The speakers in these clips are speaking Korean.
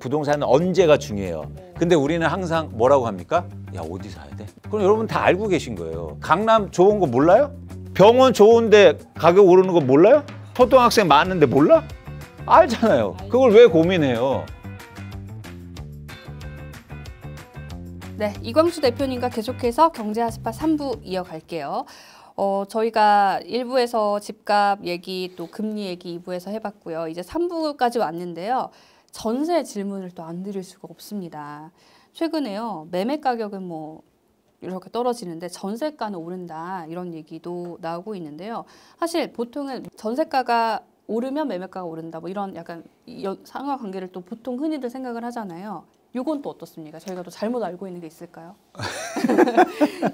부동산은 언제가 중요해요. 근데 우리는 항상 뭐라고 합니까? 야, 어디 사야 돼? 그럼 여러분 다 알고 계신 거예요. 강남 좋은 거 몰라요? 병원 좋은데 가격 오르는 거 몰라요? 초등학생 많은데 몰라? 알잖아요. 그걸 왜 고민해요? 네, 이광수 대표님과 계속해서 경제핫스팟 3부 이어갈게요. 저희가 1부에서 집값 얘기 또 금리 얘기 2부에서 해봤고요. 이제 3부까지 왔는데요. 전세 질문을 또 안 드릴 수가 없습니다. 최근에요. 매매 가격은 뭐 이렇게 떨어지는데 전세가는 오른다 이런 얘기도 나오고 있는데요. 사실 보통은 전세가가 오르면 매매가가 오른다 뭐 이런 약간 상하관계를 또 보통 흔히들 생각을 하잖아요. 요건 또 어떻습니까? 저희가 또 잘못 알고 있는 게 있을까요?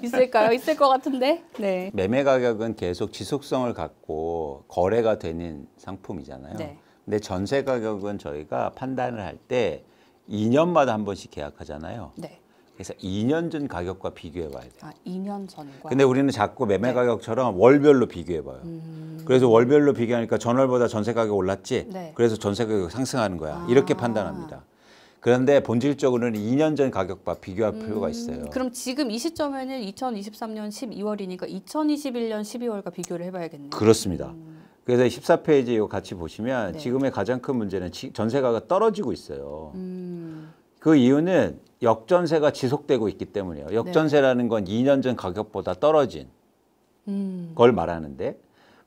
있을까요? 있을 것 같은데. 네. 매매 가격은 계속 지속성을 갖고 거래가 되는 상품이잖아요. 네. 근데 전세 가격은 저희가 판단을 할 때 2년마다 한 번씩 계약하잖아요. 네. 그래서 2년 전 가격과 비교해 봐야 돼요. 아, 2년 전과. 근데 우리는 자꾸 매매 네. 가격처럼 월별로 비교해 봐요. 그래서 월별로 비교하니까 전월보다 전세 가격 올랐지? 네. 그래서 전세 가격 상승하는 거야. 이렇게 판단합니다. 그런데 본질적으로는 2년 전 가격과 비교할 필요가 있어요. 그럼 지금 이 시점에는 2023년 12월이니까 2021년 12월과 비교를 해봐야겠네요. 그렇습니다. 그래서 14페이지 이거 같이 보시면 네. 지금의 가장 큰 문제는 전세가가 떨어지고 있어요. 그 이유는 역전세가 지속되고 있기 때문이에요. 역전세라는 건 2년 전 가격보다 떨어진 걸 말하는데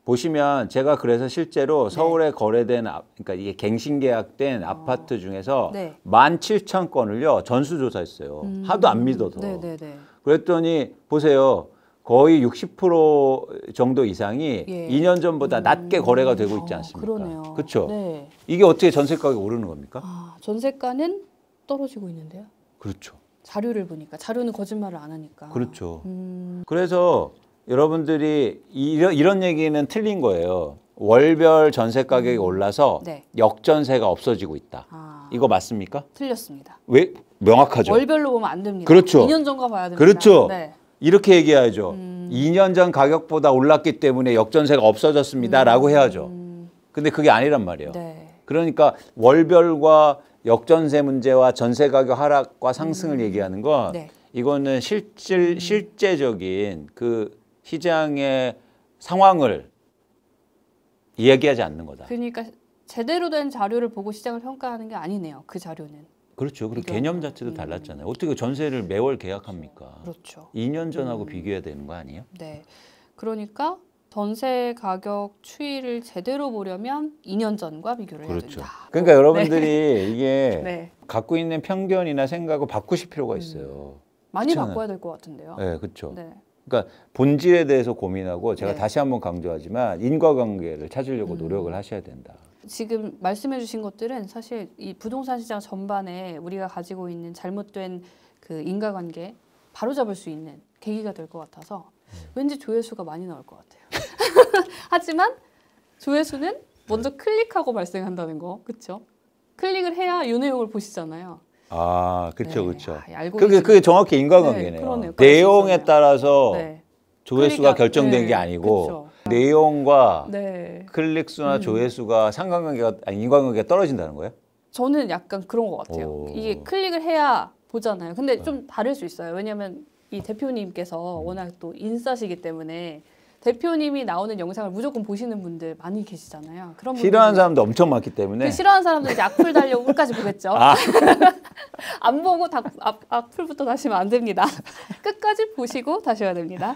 보시면 제가 그래서 실제로 서울에 거래된 그러니까 이게 갱신 계약된 아파트 중에서 네. 17,000건을요 전수조사했어요. 하도 안 믿어서. 네네네. 그랬더니 보세요. 거의 60% 정도 이상이 예. 2년 전보다 낮게 거래가 되고 있지 않습니까? 그러네요. 그렇죠? 네. 이게 어떻게 전세 가격이 오르는 겁니까? 아, 전세가는 떨어지고 있는데요. 그렇죠. 자료를 보니까 자료는 거짓말을 안 하니까. 그렇죠. 그래서 여러분들이 이런 얘기는 틀린 거예요. 월별 전세 가격이 올라서 네. 역전세가 없어지고 있다. 아, 이거 맞습니까? 틀렸습니다. 왜? 명확하죠. 월별로 보면 안 됩니다. 그렇죠. 2년 전과 봐야 됩니다. 그렇죠. 네. 이렇게 얘기해야죠. 2년 전 가격보다 올랐기 때문에 역전세가 없어졌습니다라고 해야죠. 근데 그게 아니란 말이에요. 네. 그러니까 월별과 역전세 문제와 전세 가격 하락과 상승을 얘기하는 건 네. 이거는 실제적인 그 시장의 상황을 이야기하지 않는 거다. 그러니까 제대로 된 자료를 보고 시장을 평가하는 게 아니네요. 그 자료는. 그렇죠. 그리고 개념 자체도 달랐잖아요. 어떻게 전세를 매월 계약합니까? 그렇죠. 2년 전하고 비교해야 되는 거 아니에요? 네. 그러니까 전세 가격 추이를 제대로 보려면 2년 전과 비교를 해야 그렇죠. 된다. 그러니까 여러분들이 이게 네. 갖고 있는 편견이나 생각을 바꾸실 필요가 있어요. 많이 그렇잖아요. 바꿔야 될 것 같은데요. 네, 그렇죠. 네. 그러니까 본질에 대해서 고민하고 제가 네. 다시 한번 강조하지만 인과관계를 찾으려고 노력을 하셔야 된다. 지금 말씀해 주신 것들은 사실 이 부동산 시장 전반에 우리가 가지고 있는 잘못된 그 인과관계 바로잡을 수 있는 계기가 될 것 같아서 왠지 조회수가 많이 나올 것 같아요. 하지만 조회수는 먼저 클릭하고 발생한다는 거, 그렇죠? 클릭을 해야 이 내용을 보시잖아요. 아, 그렇죠, 네. 그렇죠. 아, 이 알고리즘이- 그게 정확히 인과관계네요. 네, 그러네요. 내용에 그럴 수 따라서 네. 조회수가 클릭이- 결정된 네, 게 아니고 그쵸. 내용과 네. 클릭수나 조회수가 상관관계가 아니 인과관계가 떨어진다는 거예요? 저는 약간 그런 것 같아요. 오. 이게 클릭을 해야 보잖아요. 근데 좀 다를 수 있어요. 왜냐하면 이 대표님께서 워낙 또 인싸시기 때문에 대표님이 나오는 영상을 무조건 보시는 분들 많이 계시잖아요. 그런 싫어하는 분들이- 사람도 엄청 많기 때문에. 그 싫어하는 사람들 이제 악플 달려고 끝까지 보겠죠. 아. 안 보고 악플부터 다시면 안 됩니다. 끝까지 보시고 다셔야 됩니다.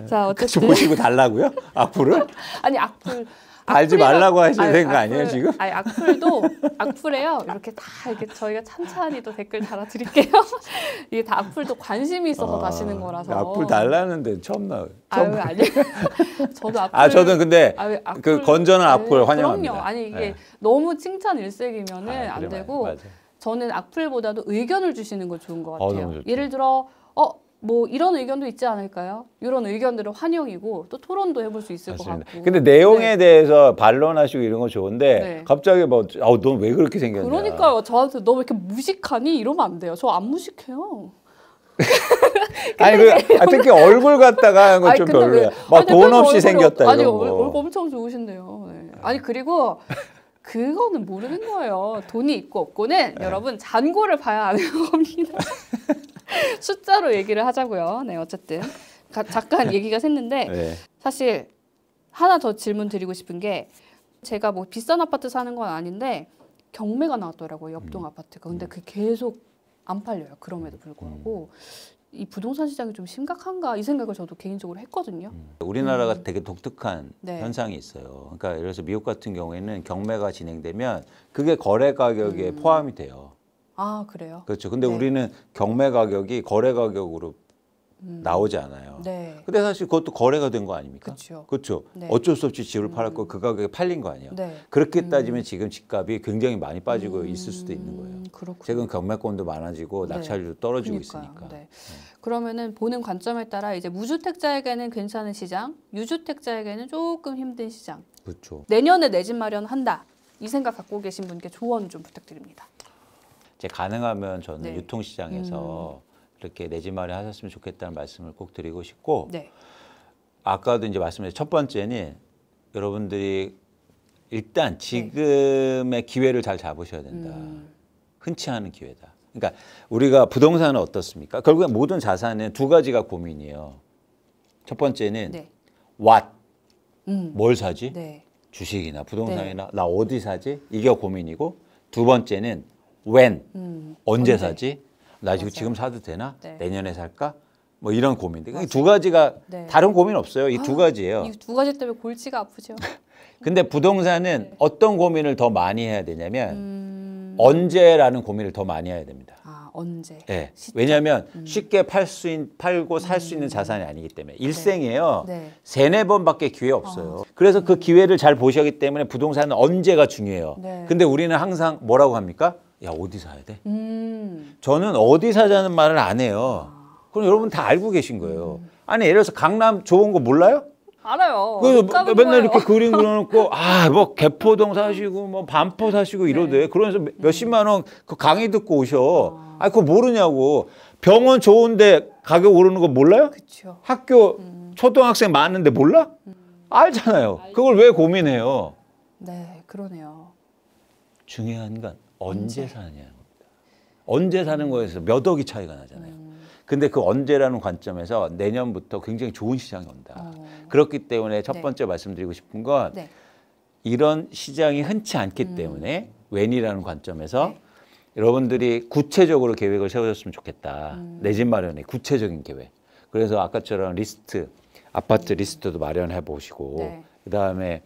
자, 같이 어쨌든 보시고 달라고요? 악플을? 아니 악플 달지 악플이라- 말라고 하셔야 되는 거 악플- 아니에요, 지금? 아니 악플도 악플에요. 이렇게 다 이렇게 저희가 찬찬히 또 댓글 달아드릴게요. 이게 다 악플도 관심이 있어서 다시는 거라서. 악플 달라는데 처음 나와요. 아유 아니. 저도 악플. 아, 저는 근데 아유, 그 건전한 악플 아유, 환영합니다. 그럼요. 아니 이게 네. 너무 칭찬 일색이면은 안 그래, 되고. 맞아요. 저는 악플보다도 의견을 주시는 거 좋은 것 같아요. 너무 좋죠. 예를 들어 뭐 이런 의견도 있지 않을까요? 이런 의견들은 환영이고 또 토론도 해볼 수 있을 것 맞습니다. 같고. 근데 내용에 네. 대해서 반론하시고 이런 거 좋은데 네. 갑자기 뭐 넌 왜 그렇게 생겼냐. 그러니까요. 저한테 너 왜 이렇게 무식하니? 이러면 안 돼요. 저 안 무식해요. 아니 특히 얼굴 갖다가 하는 건 좀 근데 왜- 별로야. 막 아니, 돈 대표님 없이 얼굴이 생겼다 아니 이런 거. 얼굴 엄청 좋으신데요. 네. 아니 그리고 그거는 모르는 거예요. 돈이 있고 없고는 네. 여러분 잔고를 봐야 아는 겁니다. 숫자로 얘기를 하자고요. 네, 어쨌든 잠깐 얘기가 샜는데 네. 사실 하나 더 질문 드리고 싶은 게 제가 뭐 비싼 아파트 사는 건 아닌데 경매가 나왔더라고요. 옆동 아파트가. 근데 그게 계속 안 팔려요. 그럼에도 불구하고 이 부동산 시장이 좀 심각한가 이 생각을 저도 개인적으로 했거든요. 우리나라가 되게 독특한 네. 현상이 현상이 있어요. 그러니까 예를 들어서 미국 같은 경우에는 경매가 진행되면 그게 거래 가격에 포함이 돼요. 아, 그래요? 그렇죠. 근데 네. 우리는 경매 가격이 거래 가격으로 나오지 않아요. 네. 근데 사실 그것도 거래가 된 거 아닙니까? 그렇죠. 그렇죠. 네. 어쩔 수 없이 집을 팔았고 그 가격에 팔린 거 아니에요. 네. 그렇게 따지면 지금 집값이 굉장히 많이 빠지고 있을 수도 있는 거예요. 그렇군요. 최근 경매권도 많아지고 네. 낙찰률도 떨어지고 그러니까요. 있으니까. 네. 그러면은 보는 관점에 따라 이제 무주택자에게는 괜찮은 시장, 유주택자에게는 조금 힘든 시장. 그렇죠. 내년에 내 집 마련한다. 이 생각 갖고 계신 분께 조언 좀 부탁드립니다. 이제 가능하면 저는 네. 유통시장에서 이렇게 내 집 마련 하셨으면 좋겠다는 말씀을 꼭 드리고 싶고 네. 아까도 이제 말씀드린 첫 번째는 여러분들이 일단 지금의 기회를 잘 잡으셔야 된다. 흔치 않은 기회다. 그러니까 우리가 부동산은 어떻습니까? 결국엔 모든 자산은 두 가지가 고민이에요. 첫 번째는 네. what, 음. 뭘 사지? 네. 주식이나 부동산이나 나 어디 사지? 이게 고민이고 두 번째는 when, 언제 언제? 사지? 나 맞아요. 지금 사도 되나? 네. 내년에 살까? 뭐 이런 고민들. 이 두 가지가 네. 다른 고민 없어요. 이 두 가지예요. 이 두 가지 때문에 골치가 아프죠. 근데 부동산은 어떤 고민을 더 많이 해야 되냐면 언제라는 고민을 더 많이 해야 됩니다. 아, 언제? 예. 왜냐하면 쉽게 팔고 살 수 있는 자산이 아니기 때문에 일생이에요. 네. 세네 번밖에 기회 없어요. 그래서 그 기회를 잘 보셔야기 때문에 부동산은 언제가 중요해요. 네. 근데 우리는 항상 뭐라고 합니까? 야, 어디 사야 돼? 음. 저는 어디 사자는 말을 안 해요. 그럼 여러분 다 알고 계신 거예요. 아니 예를 들어서 강남 좋은 거 몰라요? 알아요. 그 못 가본 맨날 거예요. 이렇게 그림 그려놓고 뭐 개포동 사시고 뭐 반포 사시고 이러대. 그러면서 몇십만 원 그 강의 듣고 오셔. 아니 그거 모르냐고. 병원 좋은데 가격 오르는 거 몰라요? 그렇죠. 학교 초등학생 많은데 몰라? 알잖아요. 그걸 왜 고민해요? 네, 그러네요. 중요한 건 언제 사느냐는 겁니다. 언제 사는 거에서 몇 억이 차이가 나잖아요. 근데 그 언제라는 관점에서 내년부터 굉장히 좋은 시장이 온다. 그렇기 때문에 첫 네. 번째 말씀드리고 싶은 건 네. 이런 시장이 흔치 않기 때문에 웬이라는 관점에서 네. 여러분들이 구체적으로 계획을 세우셨으면 좋겠다. 내 집 마련의 구체적인 계획. 그래서 아까처럼 리스트, 아파트 리스트도 마련해 보시고 네. 그다음에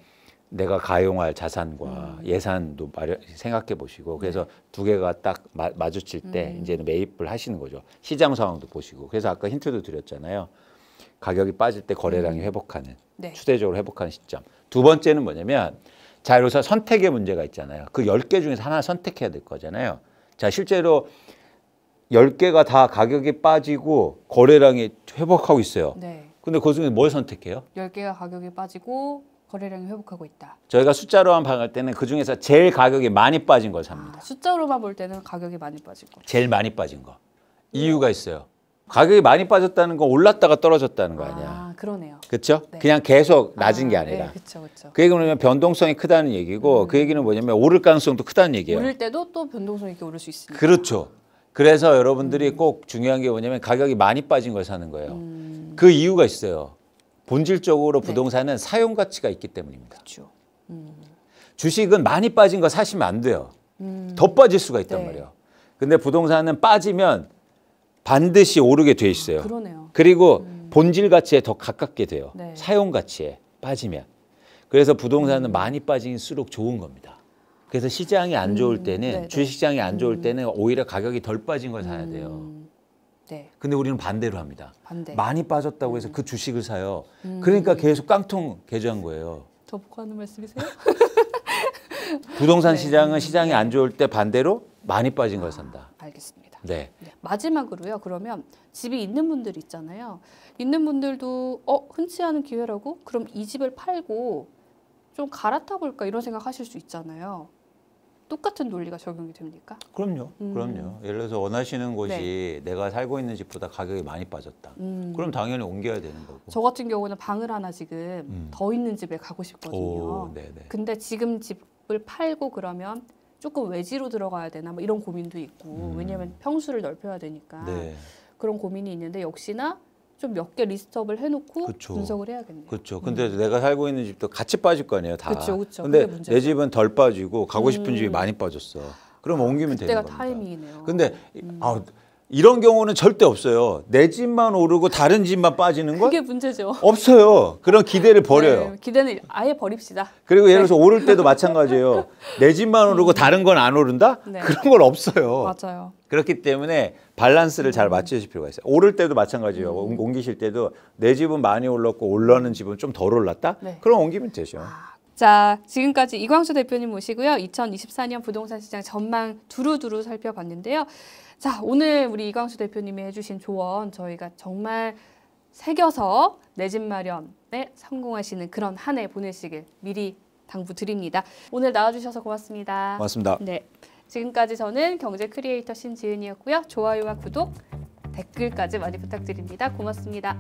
내가 가용할 자산과 예산도 생각해 보시고 그래서 두 개가 딱 마주칠 때 이제는 매입을 하시는 거죠. 시장 상황도 보시고. 그래서 아까 힌트도 드렸잖아요. 가격이 빠질 때 거래량이 회복하는 네. 추세적으로 회복하는 시점. 두 번째는 뭐냐면 자, 여기서 선택의 문제가 있잖아요. 그 10개 중에서 하나 선택해야 될 거잖아요. 자, 실제로 10개가 다 가격이 빠지고 거래량이 회복하고 있어요. 네. 근데 그 중에 뭘 선택해요? 10개가 가격이 빠지고 거래량이 회복하고 있다. 저희가 숫자로만 방할 때는 그 중에서 제일 가격이 많이 빠진 걸 삽니다. 아, 숫자로만 볼 때는 가격이 많이 빠질 거. 제일 많이 빠진 거. 이유가 있어요. 가격이 많이 빠졌다는 건 올랐다가 떨어졌다는 거 아니야. 아, 그러네요. 그렇죠? 네. 그냥 계속 낮은 게 아니라. 네, 그렇죠, 그렇죠. 그 얘기는 뭐냐면 변동성이 크다는 얘기고 그 얘기는 뭐냐면 오를 가능성도 크다는 얘기예요. 오를 때도 또 변동성 있게 오를 수 있습니다. 그렇죠. 그래서 여러분들이 꼭 중요한 게 뭐냐면 가격이 많이 빠진 걸 사는 거예요. 그 이유가 있어요. 본질적으로 부동산은 사용 가치가 있기 때문입니다. 그렇죠. 주식은 많이 빠진 거 사시면 안 돼요. 더 빠질 수가 있단 네. 말이에요. 근데 부동산은 빠지면 반드시 오르게 돼 있어요. 그러네요. 그리고 본질 가치에 더 가깝게 돼요. 네. 사용 가치에 빠지면. 그래서 부동산은 많이 빠질수록 좋은 겁니다. 그래서 시장이 안 좋을 때는 네, 네. 주식시장이 안 좋을 때는 오히려 가격이 덜 빠진 걸 사야 돼요. 네, 근데 우리는 반대로 합니다. 반대. 많이 빠졌다고 해서 그 주식을 사요. 그러니까 계속 깡통 개조한 거예요. 저보고 하는 말씀이세요? 부동산 시장은 시장이 안 좋을 때 반대로 많이 빠진 걸 산다. 알겠습니다. 네. 네, 마지막으로요. 그러면 집이 있는 분들 있잖아요. 있는 분들도 흔치 않은 기회라고? 그럼 이 집을 팔고 좀 갈아타 볼까 이런 생각 하실 수 있잖아요. 똑같은 논리가 적용이 됩니까? 그럼요. 그럼요. 예를 들어서 원하시는 곳이 네. 내가 살고 있는 집보다 가격이 많이 빠졌다. 그럼 당연히 옮겨야 되는 거고. 저 같은 경우는 방을 하나 지금 더 있는 집에 가고 싶거든요. 오, 네네. 근데 지금 집을 팔고 그러면 조금 외지로 들어가야 되나 뭐 이런 고민도 있고 왜냐하면 평수를 넓혀야 되니까 네. 그런 고민이 있는데 역시나 좀 몇 개 리스트업을 해놓고 그쵸. 분석을 해야겠네요. 그렇죠. 근데 내가 살고 있는 집도 같이 빠질 거 아니에요, 다. 그쵸, 그쵸. 근데 그게 문제죠. 내 집은 덜 빠지고 가고 싶은 집이 많이 빠졌어. 그럼 옮기면 되는 그때가 겁니다. 타이밍이네요. 근데 이런 경우는 절대 없어요. 내 집만 오르고 다른 집만 빠지는 건 그게 문제죠. 없어요. 그런 기대를 버려요. 네, 기대는 아예 버립시다. 그리고 예를 들어서 오를 때도 마찬가지예요. 내 집만 오르고 다른 건 안 오른다? 네. 그런 건 없어요. 맞아요. 그렇기 때문에 밸런스를 잘 맞추실 필요가 있어요. 오를 때도 마찬가지예요. 옮기실 때도 내 집은 많이 올랐고 올라는 집은 좀 덜 올랐다? 네. 그럼 옮기면 되죠. 자, 지금까지 이광수 대표님 모시고요. 2024년 부동산 시장 전망 두루두루 살펴봤는데요. 자, 오늘 우리 이광수 대표님이 해주신 조언 저희가 정말 새겨서 내 집 마련에 성공하시는 그런 한 해 보내시길 미리 당부드립니다. 오늘 나와주셔서 고맙습니다. 고맙습니다. 네, 지금까지 저는 경제 크리에이터 신지은이었고요. 좋아요와 구독, 댓글까지 많이 부탁드립니다. 고맙습니다.